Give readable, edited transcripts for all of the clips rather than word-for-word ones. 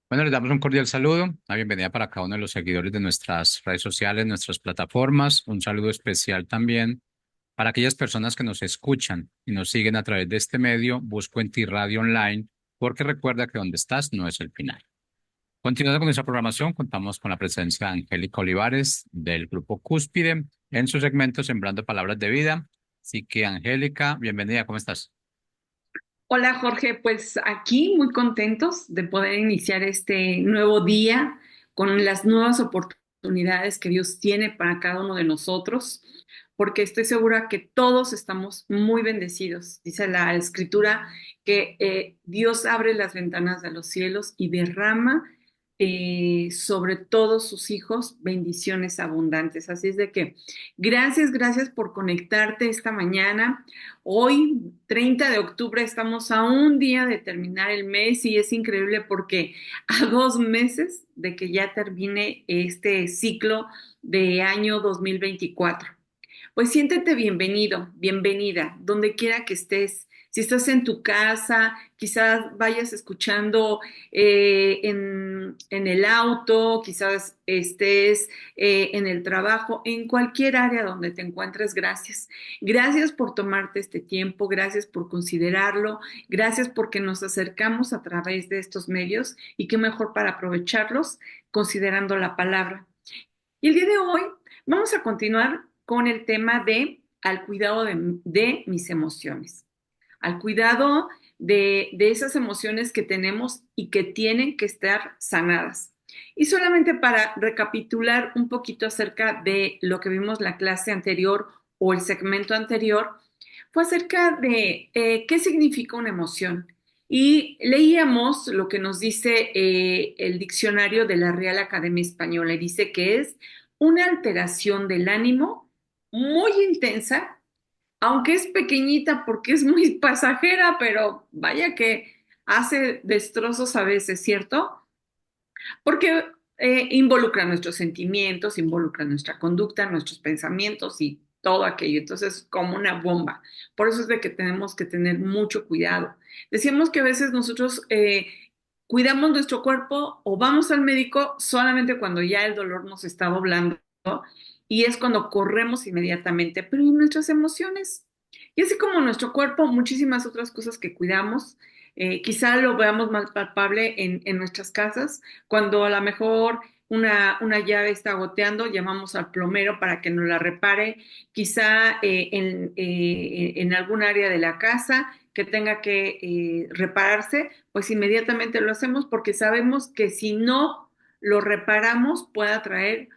Bueno, les damos un cordial saludo, una bienvenida para cada uno de los seguidores de nuestras redes sociales, nuestras plataformas. Un saludo especial también para aquellas personas que nos escuchan y nos siguen a través de este medio. Busco en ti Radio Online, porque recuerda que donde estás no es el final. Continuando con nuestra programación, contamos con la presencia de Angélica Olivares del Grupo Cúspide en su segmento Sembrando Palabras de Vida. Así que, Angélica, bienvenida, ¿cómo estás? Hola Jorge, pues aquí muy contentos de poder iniciar este nuevo día con las nuevas oportunidades que Dios tiene para cada uno de nosotros, porque estoy segura que todos estamos muy bendecidos. Dice la Escritura que Dios abre las ventanas de los cielos y derrama sobre todos sus hijos bendiciones abundantes. Así es de que gracias por conectarte esta mañana. Hoy, 30 de octubre, estamos a un día de terminar el mes y es increíble porque a 2 meses de que ya termine este ciclo de año 2024. Pues siéntete bienvenido, bienvenida, donde quiera que estés. Si estás en tu casa, quizás vayas escuchando en el auto, quizás estés en el trabajo, en cualquier área donde te encuentres, gracias. Gracias por tomarte este tiempo, gracias por considerarlo, gracias porque nos acercamos a través de estos medios y qué mejor para aprovecharlos considerando la palabra. Y el día de hoy vamos a continuar con el tema de al cuidado de mis emociones, al cuidado de esas emociones que tenemos y que tienen que estar sanadas. Y solamente para recapitular un poquito acerca de lo que vimos la clase anterior o el segmento anterior, fue acerca de qué significa una emoción. Y leíamos lo que nos dice el diccionario de la Real Academia Española y dice que es una alteración del ánimo muy intensa, aunque es pequeñita porque es muy pasajera, pero vaya que hace destrozos a veces, ¿cierto? Porque involucra nuestros sentimientos, involucra nuestra conducta, nuestros pensamientos y todo aquello. Entonces, como una bomba. Por eso es de que tenemos que tener mucho cuidado. Decíamos que a veces nosotros cuidamos nuestro cuerpo o vamos al médico solamente cuando ya el dolor nos está doblando, ¿no? Y es cuando corremos inmediatamente, pero ¿y nuestras emociones? Y así como nuestro cuerpo, muchísimas otras cosas que cuidamos, quizá lo veamos más palpable en nuestras casas cuando a lo mejor una llave está goteando, llamamos al plomero para que nos la repare, quizá en algún área de la casa que tenga que repararse, pues inmediatamente lo hacemos porque sabemos que si no lo reparamos pueda traer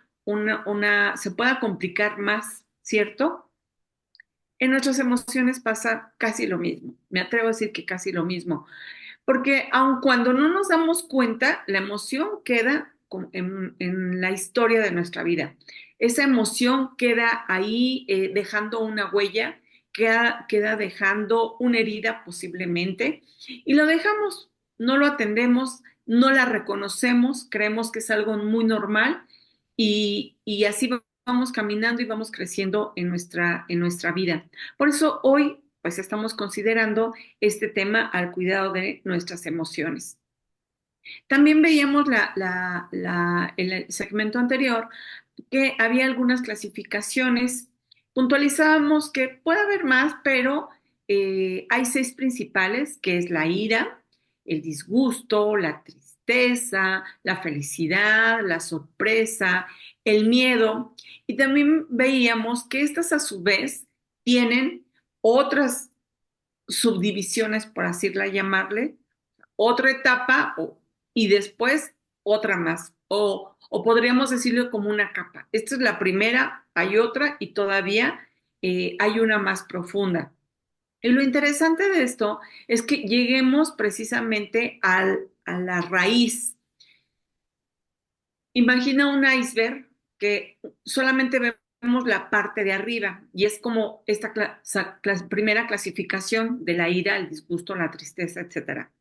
se pueda complicar más, ¿cierto? En nuestras emociones pasa casi lo mismo. Me atrevo a decir que casi lo mismo. Porque aun cuando no nos damos cuenta, la emoción queda en la historia de nuestra vida. Esa emoción queda ahí dejando una huella, queda dejando una herida posiblemente, y lo dejamos, no lo atendemos, no la reconocemos, creemos que es algo muy normal y así vamos caminando y vamos creciendo en nuestra vida. Por eso hoy pues estamos considerando este tema al cuidado de nuestras emociones. También veíamos en el segmento anterior que había algunas clasificaciones. Puntualizábamos que puede haber más, pero hay seis principales, que es la ira, el disgusto, la tristeza, la felicidad, la sorpresa, el miedo. Y también veíamos que estas a su vez tienen otras subdivisiones, por así llamarle, otra etapa y después otra más. O podríamos decirlo como una capa. Esta es la primera, hay otra y todavía hay una más profunda. Y lo interesante de esto es que lleguemos precisamente a la raíz. Imagina un iceberg que solamente vemos la parte de arriba y es como esta primera clasificación de la ira, el disgusto, la tristeza, etcétera.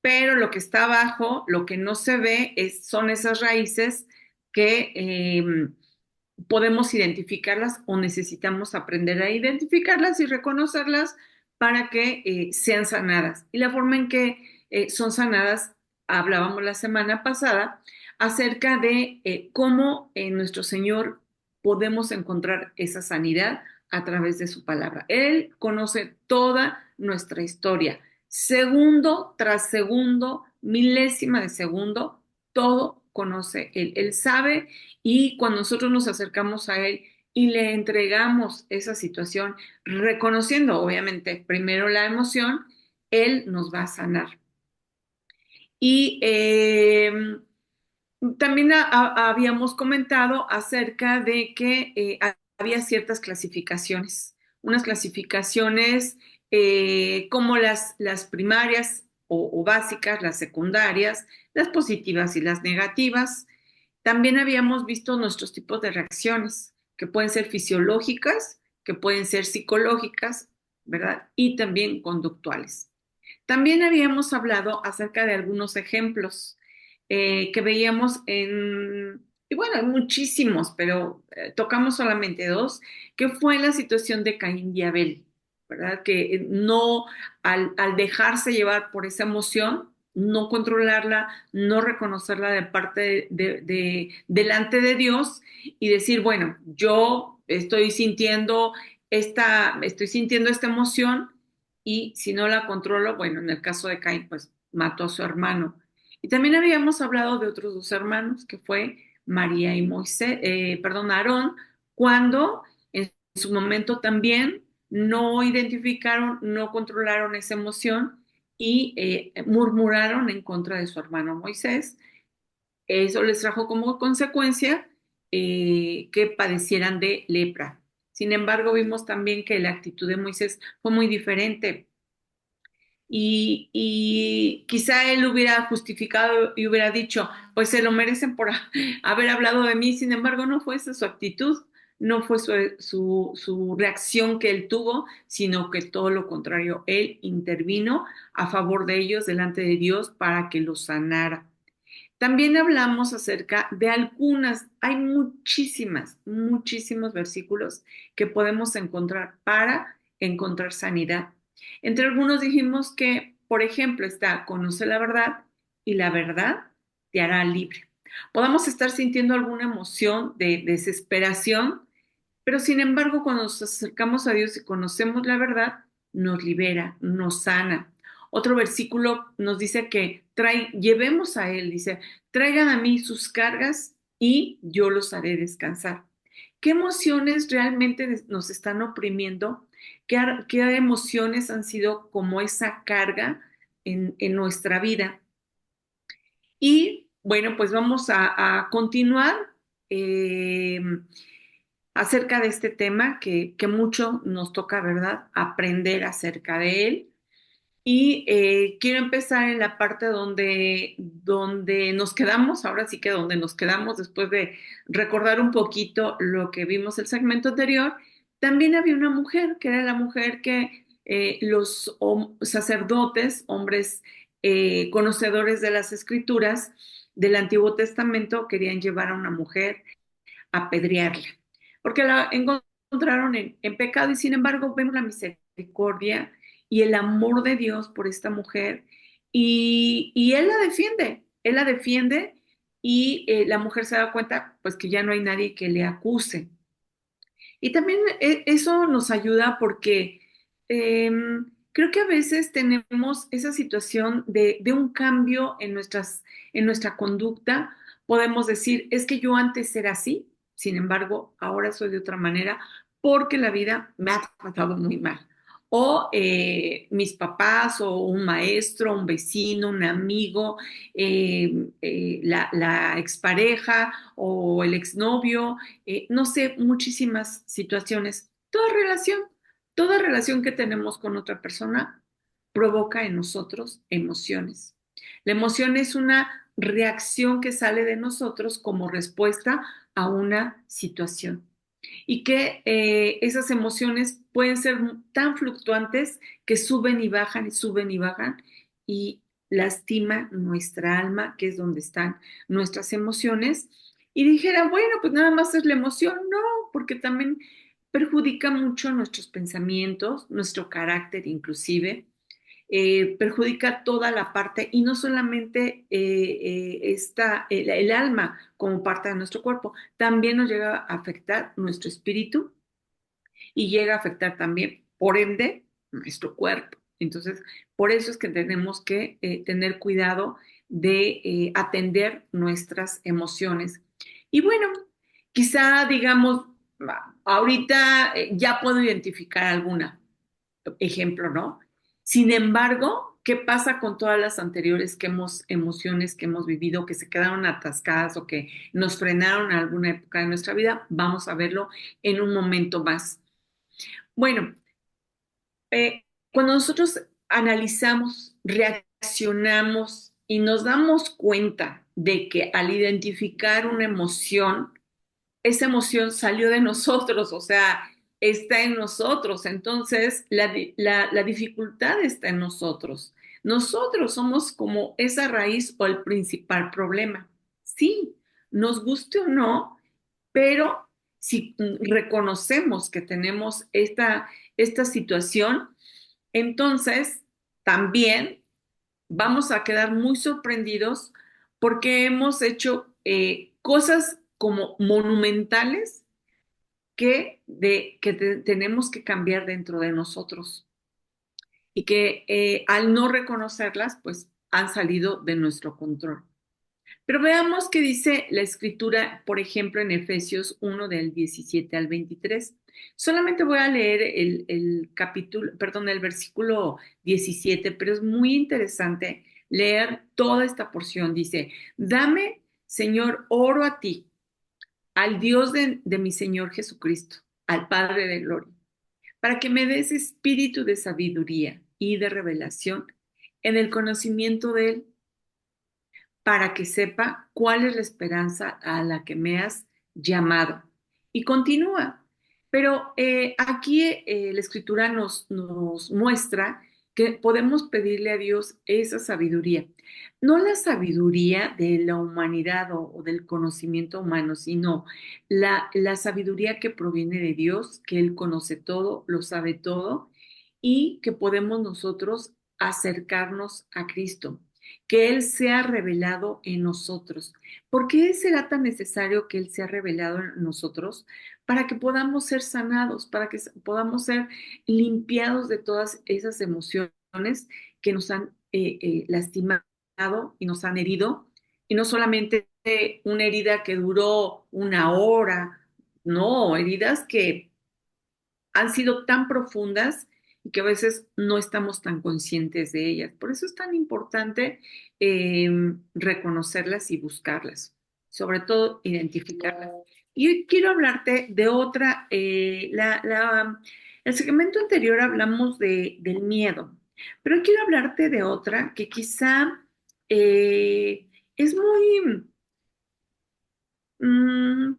Pero lo que está abajo, lo que no se ve, son esas raíces que podemos identificarlas o necesitamos aprender a identificarlas y reconocerlas para que sean sanadas. Y la forma en que son sanadas hablábamos la semana pasada acerca de cómo en nuestro Señor podemos encontrar esa sanidad a través de su palabra. Él conoce toda nuestra historia, segundo tras segundo, milésima de segundo, todo conoce Él. Él sabe y cuando nosotros nos acercamos a Él y le entregamos esa situación, reconociendo obviamente primero la emoción, Él nos va a sanar. Y también habíamos comentado acerca de que había ciertas clasificaciones, unas clasificaciones como las primarias o básicas, las secundarias, las positivas y las negativas. También habíamos visto nuestros tipos de reacciones, que pueden ser fisiológicas, que pueden ser psicológicas, ¿verdad? Y también conductuales. También habíamos hablado acerca de algunos ejemplos que veíamos y bueno, hay muchísimos, pero tocamos solamente dos, que fue la situación de Caín y Abel, ¿verdad? Que no, al dejarse llevar por esa emoción, no controlarla, no reconocerla de parte delante de Dios y decir, bueno, yo estoy sintiendo esta emoción y si no la controlo, bueno, en el caso de Caín, pues mató a su hermano. Y también habíamos hablado de otros dos hermanos, que fue María y Moisés, perdón, Aarón, cuando en su momento también no identificaron, no controlaron esa emoción y murmuraron en contra de su hermano Moisés. Eso les trajo como consecuencia que padecieran de lepra. Sin embargo, vimos también que la actitud de Moisés fue muy diferente y quizá él hubiera justificado y hubiera dicho, pues se lo merecen por haber hablado de mí, sin embargo no fue esa su actitud, no fue su reacción que él tuvo, sino que todo lo contrario, él intervino a favor de ellos delante de Dios para que los sanara. También hablamos acerca de algunas, hay muchísimos versículos que podemos encontrar para encontrar sanidad. Entre algunos dijimos que, por ejemplo, está conoce la verdad y la verdad te hará libre. Podemos estar sintiendo alguna emoción de desesperación, pero sin embargo, cuando nos acercamos a Dios y conocemos la verdad, nos libera, nos sana. Otro versículo nos dice que llevemos a Él, dice, traigan a mí sus cargas y yo los haré descansar. ¿Qué emociones realmente nos están oprimiendo? ¿Qué emociones han sido como esa carga en nuestra vida? Y bueno, pues vamos a continuar eh, acerca de este tema que mucho nos toca, ¿verdad? Aprender acerca de él. Y quiero empezar en la parte donde nos quedamos, ahora sí que donde nos quedamos después de recordar un poquito lo que vimos el segmento anterior. También había una mujer, que era la mujer que los sacerdotes, hombres conocedores de las escrituras del Antiguo Testamento, querían llevar a una mujer a apedrearla, porque la encontraron en pecado y sin embargo vemos la misericordia y el amor de Dios por esta mujer y él la defiende y la mujer se da cuenta pues que ya no hay nadie que le acuse. Y también eso nos ayuda porque creo que a veces tenemos esa situación de un cambio en nuestra conducta. Podemos decir, es que yo antes era así, sin embargo, ahora soy de otra manera porque la vida me ha tratado muy mal. O mis papás, o un maestro, un vecino, un amigo, la expareja o el exnovio, no sé, muchísimas situaciones. Toda relación que tenemos con otra persona provoca en nosotros emociones. La emoción es una reacción que sale de nosotros como respuesta a una situación y que esas emociones pueden ser tan fluctuantes que suben y bajan y suben y bajan y lastima nuestra alma, que es donde están nuestras emociones. Y dijera, bueno, pues nada más es la emoción, no, porque también perjudica mucho nuestros pensamientos, nuestro carácter inclusive. perjudica toda la parte y no solamente el alma como parte de nuestro cuerpo, también nos llega a afectar nuestro espíritu y llega a afectar también, por ende, nuestro cuerpo. Entonces, por eso es que tenemos que tener cuidado de atender nuestras emociones. Y bueno, quizá digamos, ahorita ya puedo identificar alguna ejemplo, ¿no? Sin embargo, ¿qué pasa con todas las anteriores emociones que hemos vivido, que se quedaron atascadas o que nos frenaron en alguna época de nuestra vida? Vamos a verlo en un momento más. Bueno, cuando nosotros analizamos, reaccionamos y nos damos cuenta de que al identificar una emoción, esa emoción salió de nosotros, o sea, está en nosotros. Entonces, la dificultad está en nosotros. Nosotros somos como esa raíz o el principal problema. Sí, nos guste o no, pero si reconocemos que tenemos esta situación, entonces también vamos a quedar muy sorprendidos porque hemos hecho cosas como monumentales que tenemos que cambiar dentro de nosotros y que al no reconocerlas, pues han salido de nuestro control. Pero veamos qué dice la escritura, por ejemplo, en Efesios 1 del 17 al 23. Solamente voy a leer el capítulo, perdón, el versículo 17, pero es muy interesante leer toda esta porción. Dice, dame, Señor, oro a ti, al Dios de mi Señor Jesucristo, al Padre de Gloria, para que me des espíritu de sabiduría y de revelación en el conocimiento de Él, para que sepa cuál es la esperanza a la que me has llamado. Y continúa. Pero aquí la escritura nos muestra que podemos pedirle a Dios esa sabiduría. No la sabiduría de la humanidad o del conocimiento humano, sino la sabiduría que proviene de Dios, que Él conoce todo, lo sabe todo, y que podemos nosotros acercarnos a Cristo, que Él sea revelado en nosotros. ¿Por qué será tan necesario que Él sea revelado en nosotros? Para que podamos ser sanados, para que podamos ser limpiados de todas esas emociones que nos han lastimado y nos han herido, y no solamente una herida que duró una hora, no, heridas que han sido tan profundas y que a veces no estamos tan conscientes de ellas. Por eso es tan importante reconocerlas y buscarlas, sobre todo identificarlas. Y hoy quiero hablarte de otra, el segmento anterior hablamos del miedo, pero hoy quiero hablarte de otra que quizá es muy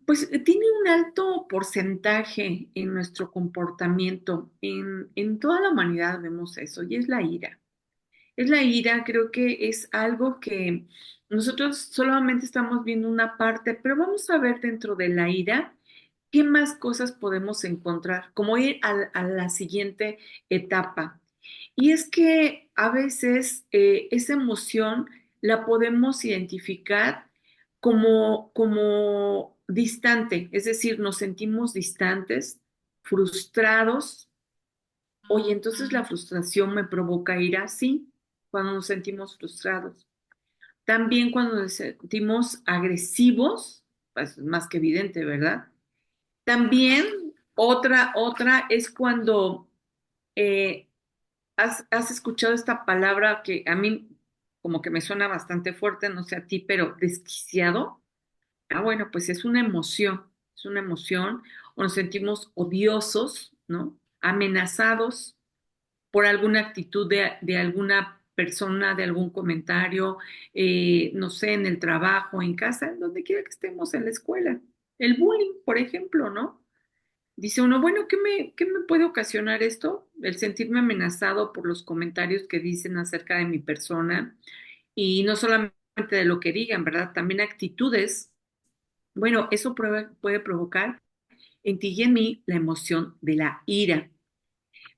pues tiene un alto porcentaje en nuestro comportamiento. En toda la humanidad vemos eso y es la ira. Es la ira, creo que es algo que nosotros solamente estamos viendo una parte, pero vamos a ver dentro de la ira qué más cosas podemos encontrar, como ir a la siguiente etapa. Y es que a veces esa emoción la podemos identificar como distante, es decir, nos sentimos distantes, frustrados. Oye, entonces la frustración me provoca ira, sí, cuando nos sentimos frustrados. También cuando nos sentimos agresivos, pues es más que evidente, ¿verdad? También otra es cuando eh, has escuchado esta palabra que a mí como que me suena bastante fuerte, no sé a ti, pero desquiciado. Ah, bueno, pues es una emoción, o nos sentimos odiosos, ¿no? Amenazados por alguna actitud de alguna persona, de algún comentario, no sé, en el trabajo, en casa, en donde quiera que estemos, en la escuela. El bullying, por ejemplo, ¿no? Dice uno, bueno, ¿qué me puede ocasionar esto? El sentirme amenazado por los comentarios que dicen acerca de mi persona y no solamente de lo que digan, ¿verdad? También actitudes. Bueno, eso puede provocar en ti y en mí la emoción de la ira.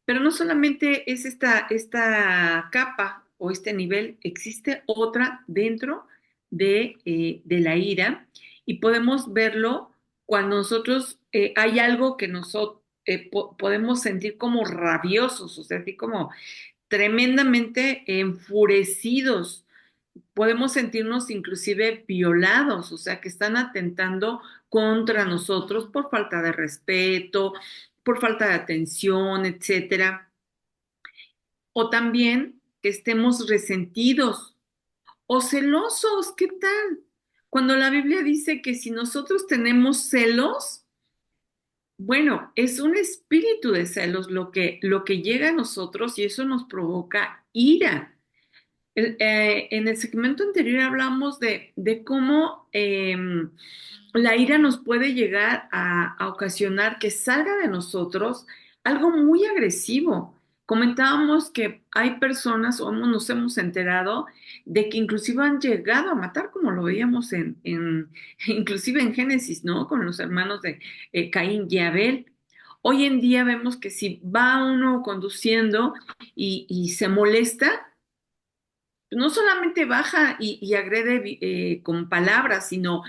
Pero no solamente es esta capa o este nivel, existe otra dentro de la ira y podemos verlo cuando nosotros hay algo que nosotros podemos sentir como rabiosos, o sea, así como tremendamente enfurecidos. Podemos sentirnos inclusive violados, o sea, que están atentando contra nosotros por falta de respeto, por falta de atención, etcétera. O también que estemos resentidos o celosos, ¿qué tal? Cuando la Biblia dice que si nosotros tenemos celos, bueno, es un espíritu de celos lo que llega a nosotros y eso nos provoca ira. En el segmento anterior hablamos de cómo la ira nos puede llegar a ocasionar que salga de nosotros algo muy agresivo. Comentábamos que hay personas, o nos hemos enterado, de que inclusive han llegado a matar, como lo veíamos inclusive en Génesis, ¿no? Con los hermanos de Caín y Abel. Hoy en día vemos que si va uno conduciendo y se molesta, no solamente baja y agrede con palabras, sino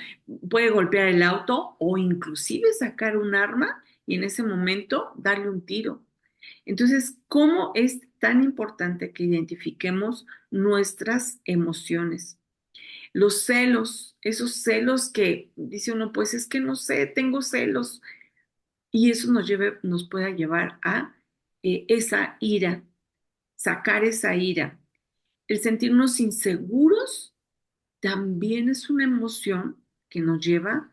puede golpear el auto o inclusive sacar un arma y en ese momento darle un tiro. Entonces, ¿cómo es tan importante que identifiquemos nuestras emociones? Los celos, esos celos que dice uno, pues es que no sé, tengo celos, y eso nos puede llevar a esa ira, sacar esa ira. El sentirnos inseguros también es una emoción que nos lleva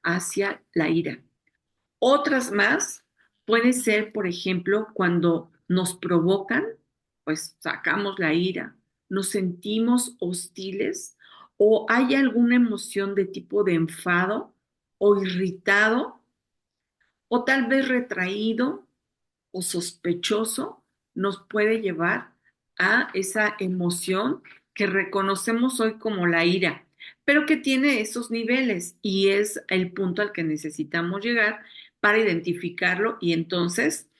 hacia la ira. Otras más puede ser, por ejemplo, cuando nos provocan, pues sacamos la ira, nos sentimos hostiles o hay alguna emoción de tipo de enfado o irritado o tal vez retraído o sospechoso, nos puede llevar a esa emoción que reconocemos hoy como la ira, pero que tiene esos niveles y es el punto al que necesitamos llegar para identificarlo y entonces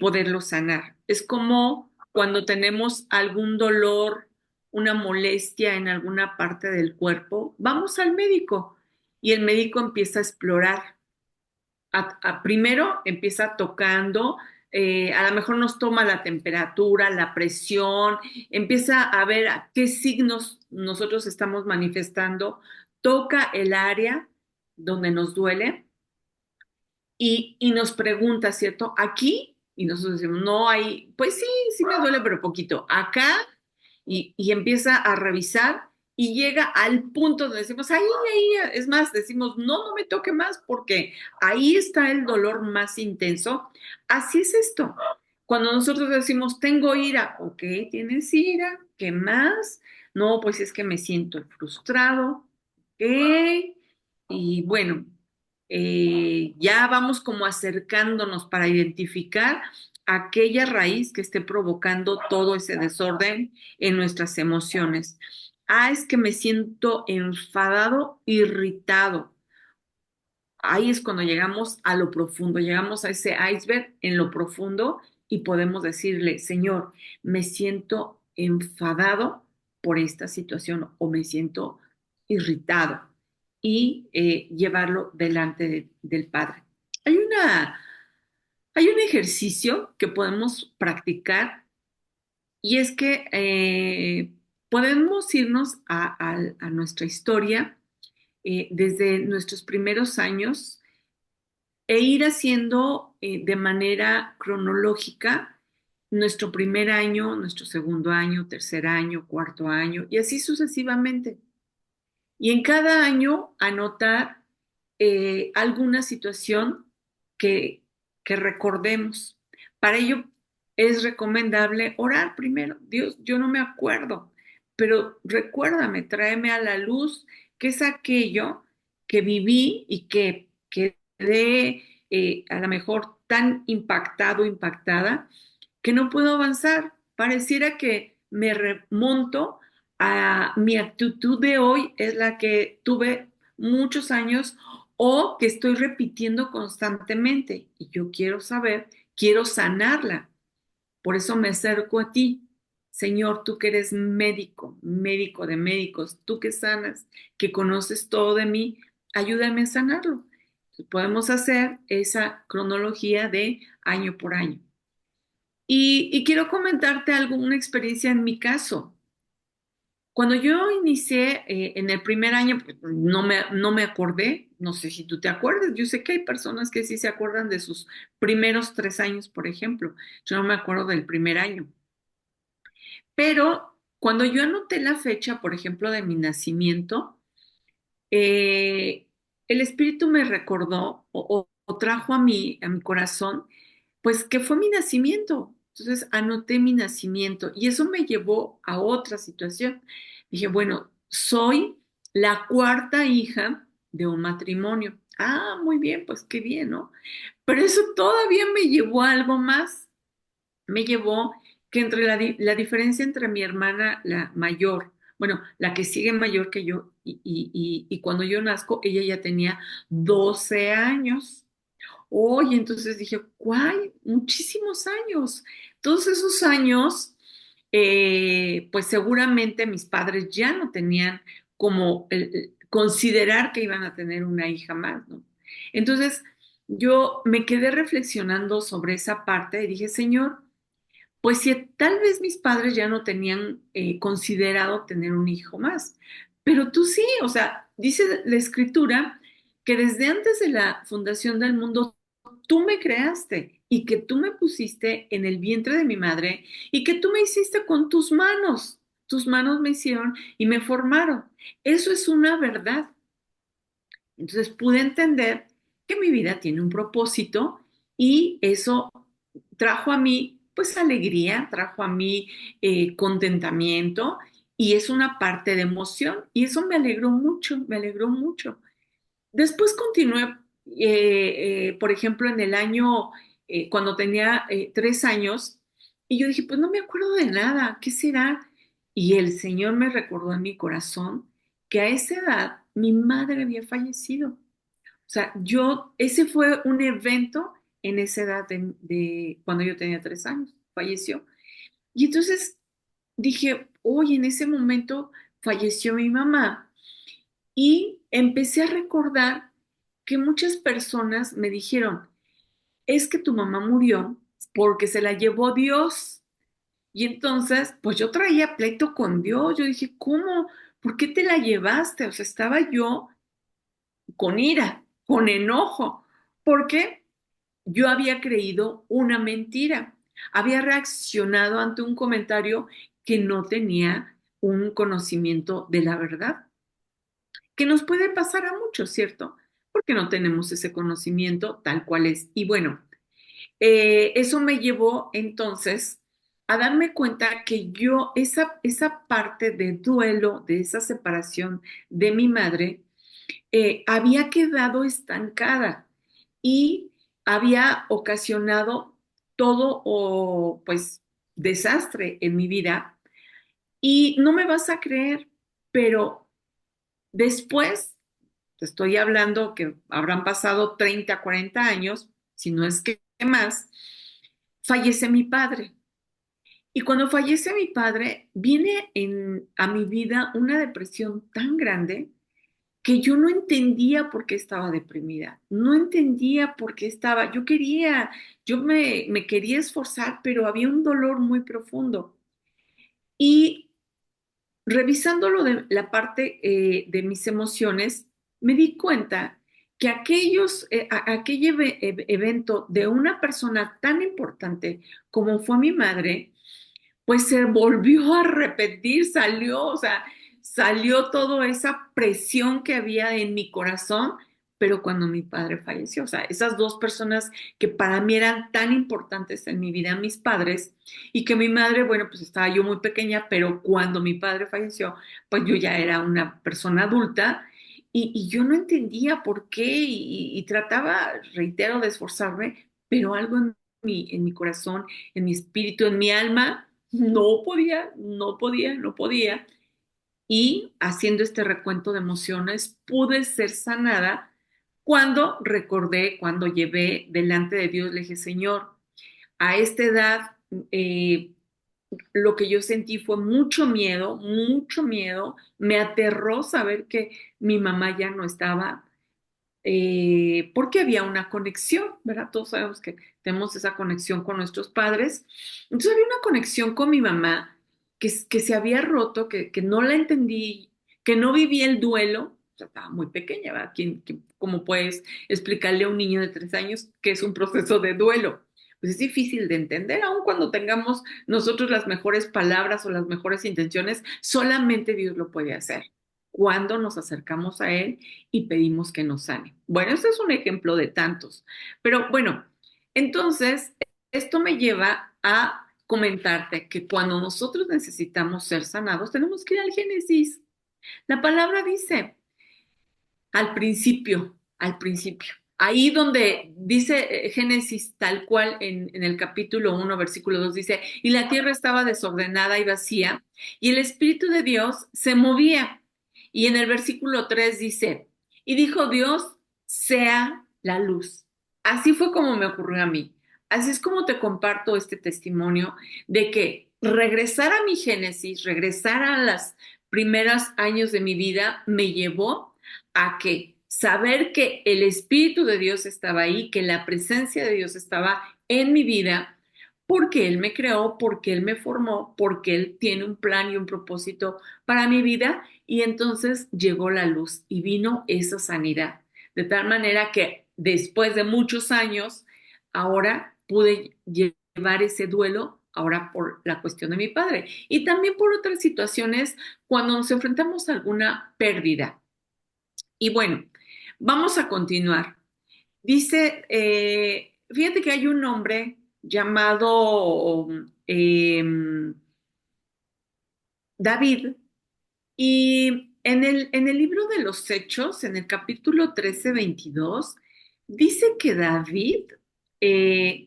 poderlo sanar. Es como cuando tenemos algún dolor, una molestia en alguna parte del cuerpo, vamos al médico y el médico empieza a explorar primero empieza tocando, a lo mejor nos toma la temperatura, la presión, empieza a ver a qué signos nosotros estamos manifestando, toca el área donde nos duele y nos pregunta, ¿cierto? Aquí, y nosotros decimos, no hay, pues sí, sí me duele, pero poquito. Acá, y empieza a revisar y llega al punto donde decimos, ahí, es más, decimos, no, no me toque más porque ahí está el dolor más intenso. Así es esto. Cuando nosotros decimos, tengo ira, ok, tienes ira, ¿qué más? No, pues es que me siento frustrado, ok, y bueno, ya vamos como acercándonos para identificar aquella raíz que esté provocando todo ese desorden en nuestras emociones. Ah, es que me siento enfadado, irritado. Ahí es cuando llegamos a lo profundo, llegamos a ese iceberg en lo profundo y podemos decirle, Señor, me siento enfadado por esta situación o me siento irritado y llevarlo delante del Padre. Hay una, hay un ejercicio que podemos practicar y es que podemos irnos a nuestra historia desde nuestros primeros años e ir haciendo de manera cronológica nuestro primer año, nuestro segundo año, tercer año, cuarto año y así sucesivamente. Y en cada año anotar alguna situación que, que recordemos. Para ello es recomendable orar primero. Dios, yo no me acuerdo, pero recuérdame, tráeme a la luz qué es aquello que viví y que quedé a lo mejor tan impactado, impactada, que no puedo avanzar. Pareciera que me remonto a mi actitud de hoy es la que tuve muchos años o que estoy repitiendo constantemente. Y yo quiero saber quiero sanarla. Por eso me acerco a ti. Señor, tú que eres médico, médico de médicos, tú que sanas, que conoces todo de mí, ayúdame a sanarlo. Podemos hacer esa cronología de año por año. Y quiero comentarte algo, una experiencia en mi caso. Cuando yo inicié en el primer año, pues, no me acordé, no sé si tú te acuerdas, yo sé que hay personas que sí se acuerdan de sus primeros 3 años, por ejemplo. Yo no me acuerdo del primer año. Pero cuando yo anoté la fecha, por ejemplo, de mi nacimiento, eh, el espíritu me recordó o trajo a mi corazón, pues que fue mi nacimiento. Entonces anoté mi nacimiento y eso me llevó a otra situación. Dije, bueno, soy la cuarta hija de un matrimonio. Ah, muy bien, pues qué bien, ¿no? Pero eso todavía me llevó a algo más. Me llevó que entre la diferencia entre mi hermana, la mayor, bueno, la que sigue mayor que yo, y cuando yo nazco, ella ya tenía 12 años. Oye, entonces dije, ¡guay! Muchísimos años. Todos esos años, pues seguramente mis padres ya no tenían como considerar que iban a tener una hija más, ¿no? Entonces, yo me quedé reflexionando sobre esa parte y dije, Señor, pues si tal vez mis padres ya no tenían considerado tener un hijo más, pero tú sí, o sea, dice la escritura que desde antes de la fundación del mundo tú me creaste y que tú me pusiste en el vientre de mi madre y que tú me hiciste con tus manos me hicieron y me formaron. Eso es una verdad. Entonces pude entender que mi vida tiene un propósito y eso trajo a mí pues alegría, trajo a mí contentamiento y es una parte de emoción y eso me alegró mucho, me alegró mucho. Después continué, por ejemplo, en el año, cuando tenía 3 años, y yo dije, pues no me acuerdo de nada, ¿qué será? Y el Señor me recordó en mi corazón que a esa edad mi madre había fallecido. O sea, ese fue un evento en esa edad de cuando yo tenía 3 años, falleció. Y entonces dije, oye, en ese momento falleció mi mamá y empecé a recordar que muchas personas me dijeron, es que tu mamá murió porque se la llevó Dios. Y entonces, pues yo traía pleito con Dios. Yo dije, ¿cómo? ¿Por qué te la llevaste? O sea, estaba yo con ira, con enojo, porque yo había creído una mentira. Había reaccionado ante un comentario que no tenía un conocimiento de la verdad, que nos puede pasar a muchos, ¿cierto? Porque no tenemos ese conocimiento tal cual es. Y bueno, eso me llevó entonces a darme cuenta que yo, esa parte de duelo, de esa separación de mi madre, había quedado estancada y había ocasionado todo, pues, desastre en mi vida. Y no me vas a creer, pero después, te estoy hablando que habrán pasado 30, 40 años, si no es que más, fallece mi padre. Y cuando fallece mi padre, viene a mi vida una depresión tan grande que yo no entendía por qué estaba deprimida, no entendía por qué estaba, yo me quería esforzar, pero había un dolor muy profundo. Y revisándolo de la parte de mis emociones, me di cuenta que aquel evento de una persona tan importante como fue mi madre, pues se volvió a repetir, salió, o sea, salió toda esa presión que había en mi corazón, pero cuando mi padre falleció, o sea, esas dos personas que para mí eran tan importantes en mi vida, mis padres, y que mi madre, bueno, pues estaba yo muy pequeña, pero cuando mi padre falleció, pues yo ya era una persona adulta y yo no entendía por qué y trataba, reitero, de esforzarme, pero algo en mi corazón, en mi espíritu, en mi alma, no podía, no podía, no podía. Y haciendo este recuento de emociones, pude ser sanada cuando recordé, cuando llevé delante de Dios, le dije, Señor, A esta edad, eh, lo que yo sentí fue mucho miedo. Me aterró saber que mi mamá ya no estaba, porque había una conexión, ¿verdad? Todos sabemos que tenemos esa conexión con nuestros padres. Entonces había una conexión con mi mamá que se había roto, que no la entendí, que no viví el duelo. O sea, estaba muy pequeña, ¿verdad? ¿Cómo puedes explicarle a un niño de 3 años que es un proceso de duelo? Pues es difícil de entender, aun cuando tengamos nosotros las mejores palabras o las mejores intenciones, solamente Dios lo puede hacer cuando nos acercamos a Él y pedimos que nos sane. Bueno, este es un ejemplo de tantos. Pero bueno, entonces, esto me lleva a comentarte que cuando nosotros necesitamos ser sanados, tenemos que ir al Génesis. La palabra dice, al principio. Ahí donde dice Génesis tal cual en el capítulo 1, versículo 2 dice, y la tierra estaba desordenada y vacía, y el Espíritu de Dios se movía. Y en el versículo 3 dice, y dijo Dios, sea la luz. Así fue como me ocurrió a mí. Así es como te comparto este testimonio de que regresar a mi Génesis, regresar a los primeros años de mi vida, me llevó a que saber que el Espíritu de Dios estaba ahí, que la presencia de Dios estaba en mi vida, porque Él me creó, porque Él me formó, porque Él tiene un plan y un propósito para mi vida, y entonces llegó la luz y vino esa sanidad. De tal manera que después de muchos años, ahora pude llevar ese duelo, ahora por la cuestión de mi padre, y también por otras situaciones cuando nos enfrentamos a alguna pérdida. Y bueno, vamos a continuar. Dice, fíjate que hay un hombre llamado David, y en el libro de los Hechos, en el capítulo 13-22, dice que David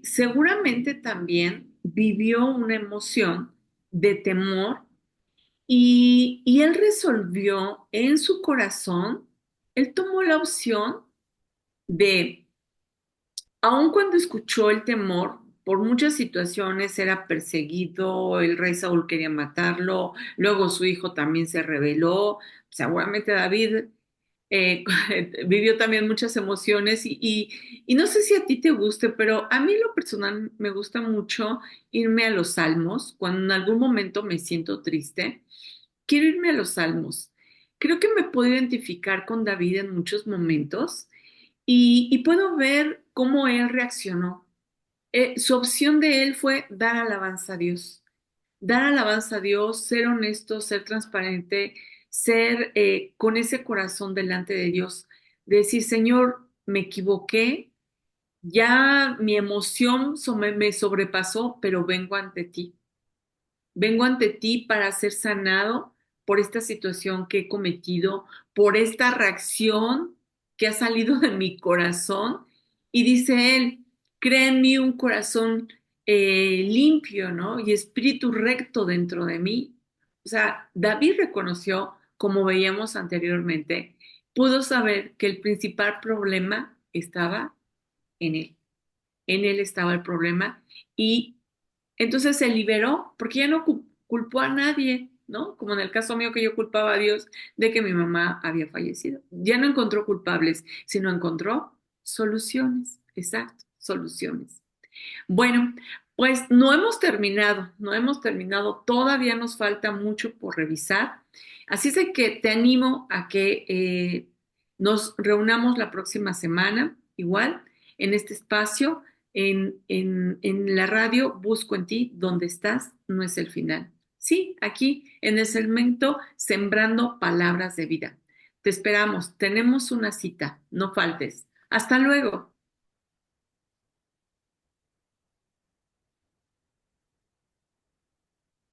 seguramente también vivió una emoción de temor y él resolvió en su corazón, él tomó la opción de, aun cuando escuchó el temor, por muchas situaciones era perseguido, el rey Saúl quería matarlo, luego su hijo también se rebeló, seguramente David vivió también muchas emociones y no sé si a ti te guste, pero a mí en lo personal me gusta mucho irme a los salmos cuando en algún momento me siento triste. Quiero irme a los salmos. Creo que me puedo identificar con David en muchos momentos y puedo ver cómo él reaccionó. Su opción de él fue dar alabanza a Dios, ser honesto, ser transparente, ser con ese corazón delante de Dios, decir, Señor, me equivoqué, ya mi emoción me sobrepasó, pero vengo ante ti para ser sanado por esta situación que he cometido, por esta reacción que ha salido de mi corazón. Y dice él, crea en mí un corazón limpio, ¿no? Y espíritu recto dentro de mí. O sea, David reconoció, como veíamos anteriormente, pudo saber que el principal problema estaba en él. En él estaba el problema y entonces se liberó porque ya no culpó a nadie, ¿no? Como en el caso mío que yo culpaba a Dios de que mi mamá había fallecido. Ya no encontró culpables, sino encontró soluciones, exacto, soluciones. Bueno, pues no hemos terminado, todavía nos falta mucho por revisar. Así es de que te animo a que nos reunamos la próxima semana, igual, en este espacio, en la radio, busco en ti, donde estás, no es el final. Sí, aquí en el segmento Sembrando Palabras de Vida. Te esperamos, tenemos una cita, no faltes. Hasta luego.